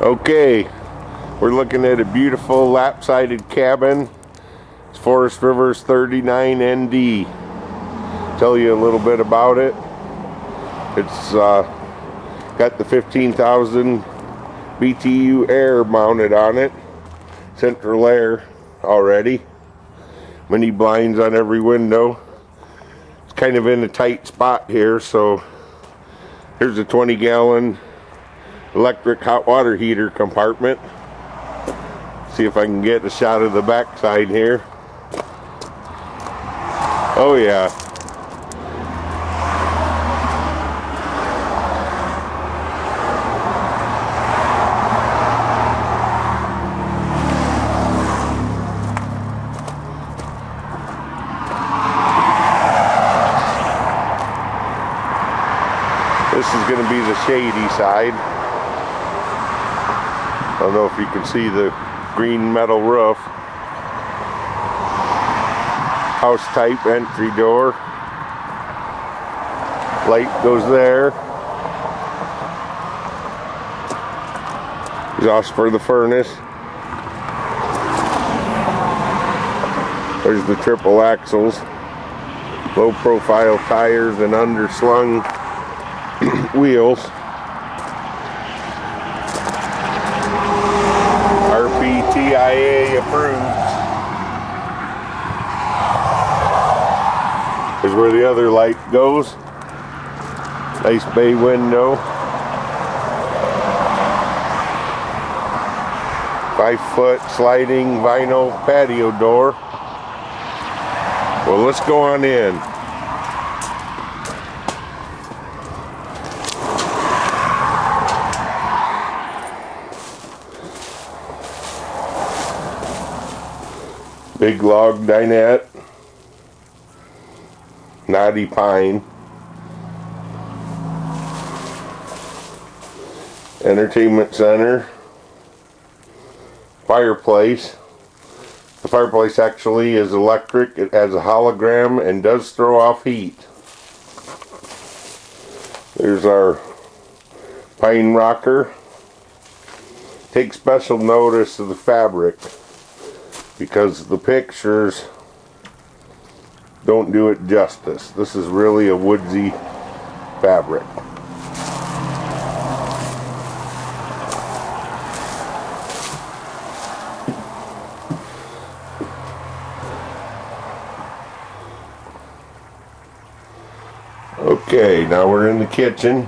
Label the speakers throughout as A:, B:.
A: Okay, we're looking at a beautiful lap-sided cabin. It's Forest Rivers 39 ND. Tell you a little bit about it. It's got the 15,000 BTU air mounted on it. Central air already. Mini blinds on every window. It's kind of in a tight spot here, so here's a 20-gallon electric hot water heater compartment. See if I can get a shot of the back side here. Oh yeah. This is going to be the shady side. I don't know if you can see the green metal roof. House type entry door. Light goes there. Exhaust for the furnace. There's the triple axles. Low profile tires and underslung wheels. RPTIA approved. Here's where the other light goes. Nice bay window. 5-foot sliding vinyl patio door. Well, let's go on in. Big log dinette, knotty pine, entertainment center, fireplace. The fireplace actually is electric. It has a hologram and does throw off heat. There's our pine rocker. Take special notice of the fabric, because the pictures don't do it justice. This is really a woodsy fabric. Okay, now we're in the kitchen.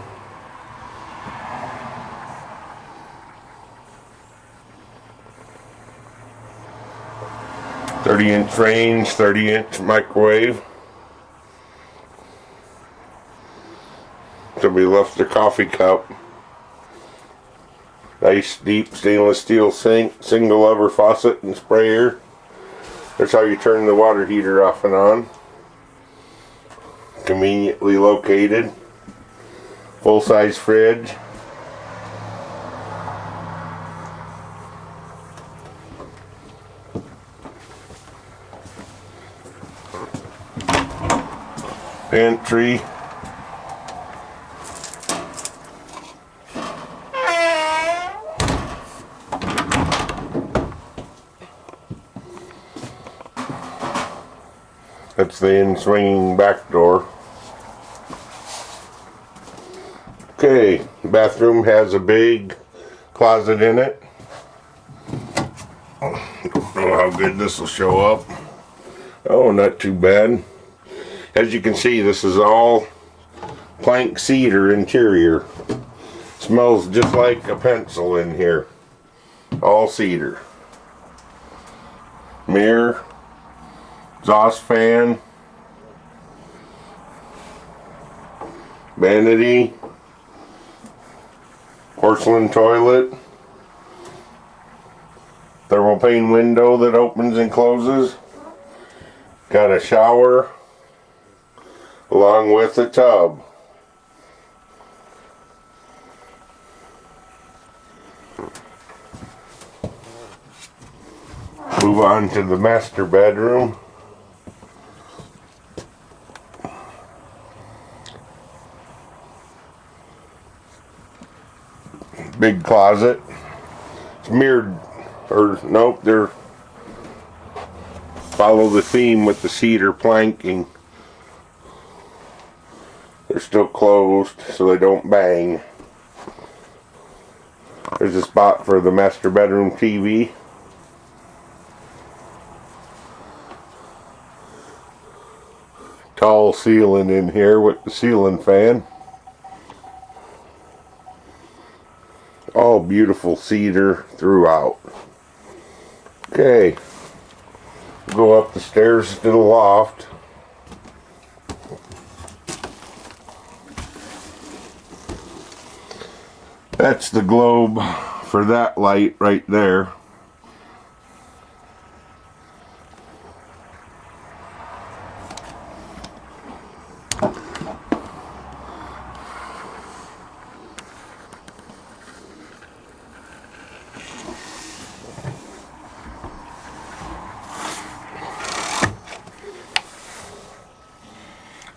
A: .30-inch range, 30-inch microwave. Somebody left their coffee cup. Nice deep stainless steel sink, single lever faucet and sprayer. That's how you turn the water heater off and on. Conveniently located. Full-size fridge. Pantry. That's the in-swinging back door. Okay, bathroom has a big closet in it. Don't know how good this will show up. Oh, not too bad. As you can see, this is all plank cedar interior. Smells just like a pencil in here. All cedar. Mirror. Exhaust fan. Vanity. Porcelain toilet. Thermal pane window that opens and closes. Got a shower along with a tub. Move on to the master bedroom. Big closet, It's mirrored, or nope, they're follow the theme with the cedar planking. They're still closed so they don't bang. There's a spot for the master bedroom TV. Tall ceiling in here with the ceiling fan. All beautiful cedar throughout. Okay, go up the stairs to the loft. That's the globe for that light right there.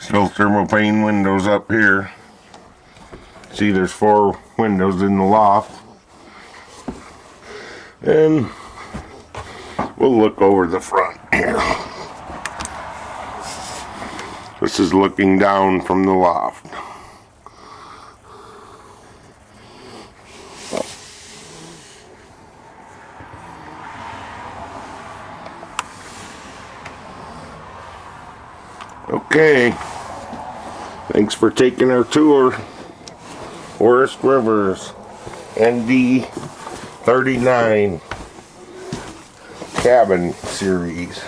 A: Still thermopane windows up here. See, there's 4 windows in the loft. And we'll look over the front here. This is looking down from the loft. Okay. Thanks for taking our tour. Forest Rivers ND 39 cabin series.